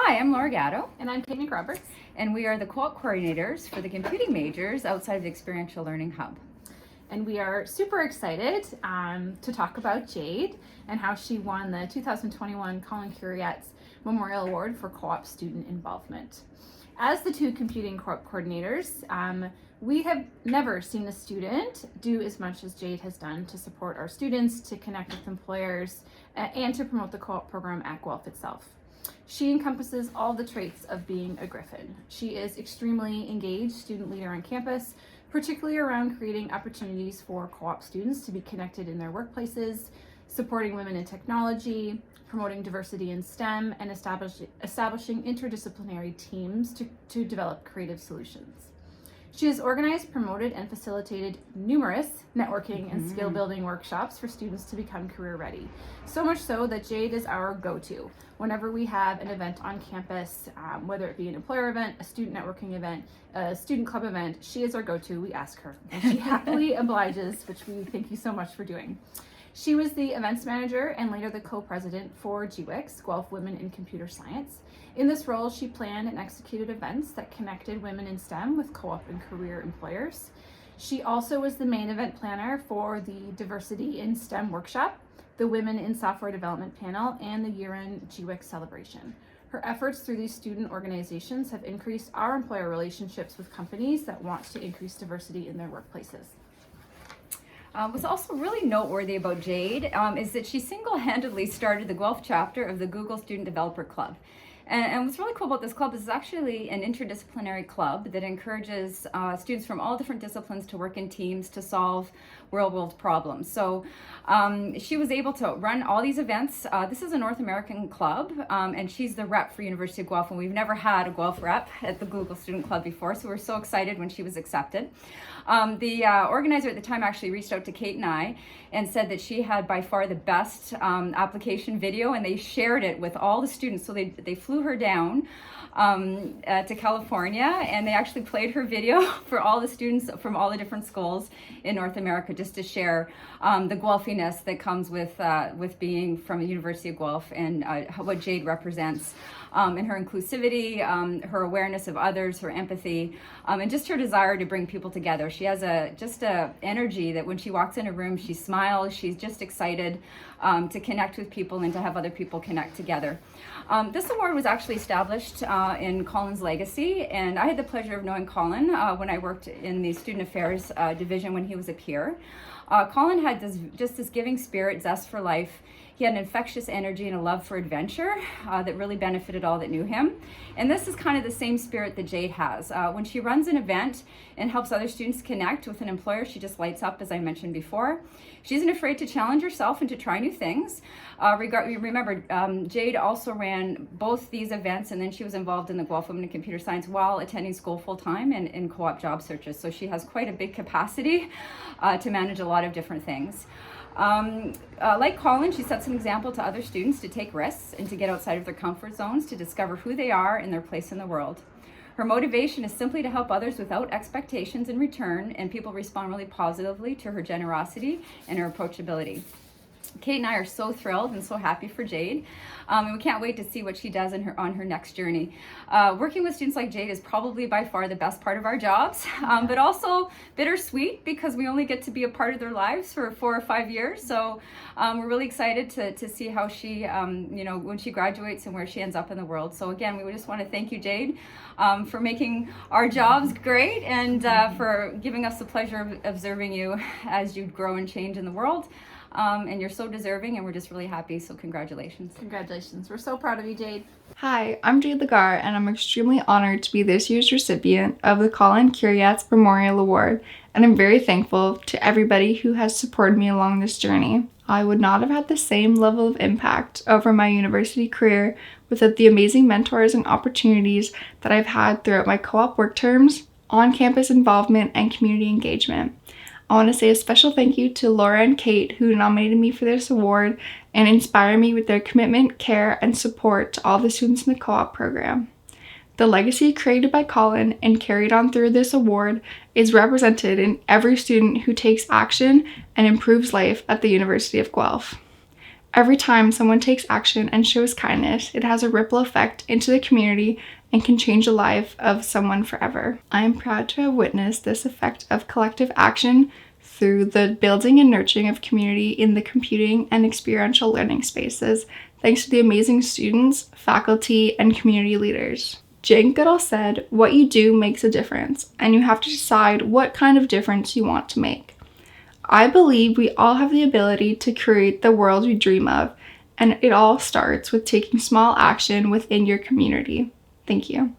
Hi, I'm Laura Gatto. And I'm Kate McRoberts. And we are the co-op coordinators for the computing majors outside of the Experiential Learning Hub. And we are super excited to talk about Jade and how she won the 2021 Collin Cureatz Memorial Award for co-op student involvement. As the two computing co-op coordinators, we have never seen a student do as much as Jade has done to support our students, to connect with employers, and to promote the co-op program at Guelph itself. She encompasses all the traits of being a Griffin. She is extremely engaged student leader on campus, particularly around creating opportunities for co-op students to be connected in their workplaces, supporting women in technology, promoting diversity in STEM, and establishing interdisciplinary teams to develop creative solutions. She has organized, promoted, and facilitated numerous networking and skill building workshops for students to become career ready. So much so that Jade is our go-to. Whenever we have an event on campus, whether it be an employer event, a student networking event, a student club event, she is our go-to. We ask her, and she happily obliges, which we thank you so much for doing. She was the events manager and later the co-president for GWIC's, Guelph Women in Computer Science. In this role, she planned and executed events that connected women in STEM with co-op and career employers. She also was the main event planner for the Diversity in STEM workshop, the Women in Software Development panel, and the year-end GWIC celebration. Her efforts through these student organizations have increased our employer relationships with companies that want to increase diversity in their workplaces. What's also really noteworthy about Jade is that she single-handedly started the Guelph chapter of the Google Student Developer Club. And what's really cool about this club is it's actually an interdisciplinary club that encourages students from all different disciplines to work in teams to solve real-world problems. So she was able to run all these events. This is a North American club, and she's the rep for University of Guelph, and we've never had a Guelph rep at the Google Student Club before, so we're so excited when she was accepted. The organizer at the time actually reached out to Kate and I and said that she had by far the best application video, and they shared it with all the students. So they flew her down to California, and they actually played her video for all the students from all the different schools in North America, just to share the Guelphiness that comes with being from the University of Guelph and what Jade represents, and her inclusivity, her awareness of others, her empathy, and just her desire to bring people together. She has just a energy that when she walks in a room, she smiles. She's just excited to connect with people and to have other people connect together. This award was actually established in Collin's legacy, and I had the pleasure of knowing Collin when I worked in the Student Affairs division when he was a peer. Collin had this giving spirit, zest for life. He had an infectious energy and a love for adventure that really benefited all that knew him. And this is kind of the same spirit that Jade has. When she runs an event and helps other students connect with an employer, she just lights up, as I mentioned before. She isn't afraid to challenge herself and to try new things. Remember, Jade also ran both these events, and then she was involved in the Guelph Women in Computer Science while attending school full-time and in co-op job searches. So she has quite a big capacity to manage a lot of different things. Like Collin, she sets an example to other students to take risks and to get outside of their comfort zones, to discover who they are and their place in the world. Her motivation is simply to help others without expectations in return, and people respond really positively to her generosity and her approachability. Kate and I are so thrilled and so happy for Jade, and we can't wait to see what she does on her next journey. Working with students like Jade is probably by far the best part of our jobs, but also bittersweet because we only get to be a part of their lives for 4 or 5 years. So we're really excited to see how she, when she graduates and where she ends up in the world. So again, we just want to thank you, Jade, for making our jobs great and for giving us the pleasure of observing you as you grow and change in the world. And you're so deserving, and we're just really happy, so congratulations. Congratulations. We're so proud of you, Jade. Hi, I'm Jade Legare, and I'm extremely honored to be this year's recipient of the Collin Cureatz Memorial Award, and I'm very thankful to everybody who has supported me along this journey. I would not have had the same level of impact over my university career without the amazing mentors and opportunities that I've had throughout my co-op work terms, on-campus involvement, and community engagement. I want to say a special thank you to Laura and Kate, who nominated me for this award and inspire me with their commitment, care, and support to all the students in the co-op program. The legacy created by Collin and carried on through this award is represented in every student who takes action and improves life at the University of Guelph. Every time someone takes action and shows kindness, it has a ripple effect into the community and can change the life of someone forever. I am proud to have witnessed this effect of collective action through the building and nurturing of community in the computing and experiential learning spaces, thanks to the amazing students, faculty, and community leaders. Jane Goodall said, "What you do makes a difference, and you have to decide what kind of difference you want to make." I believe we all have the ability to create the world we dream of, and it all starts with taking small action within your community. Thank you.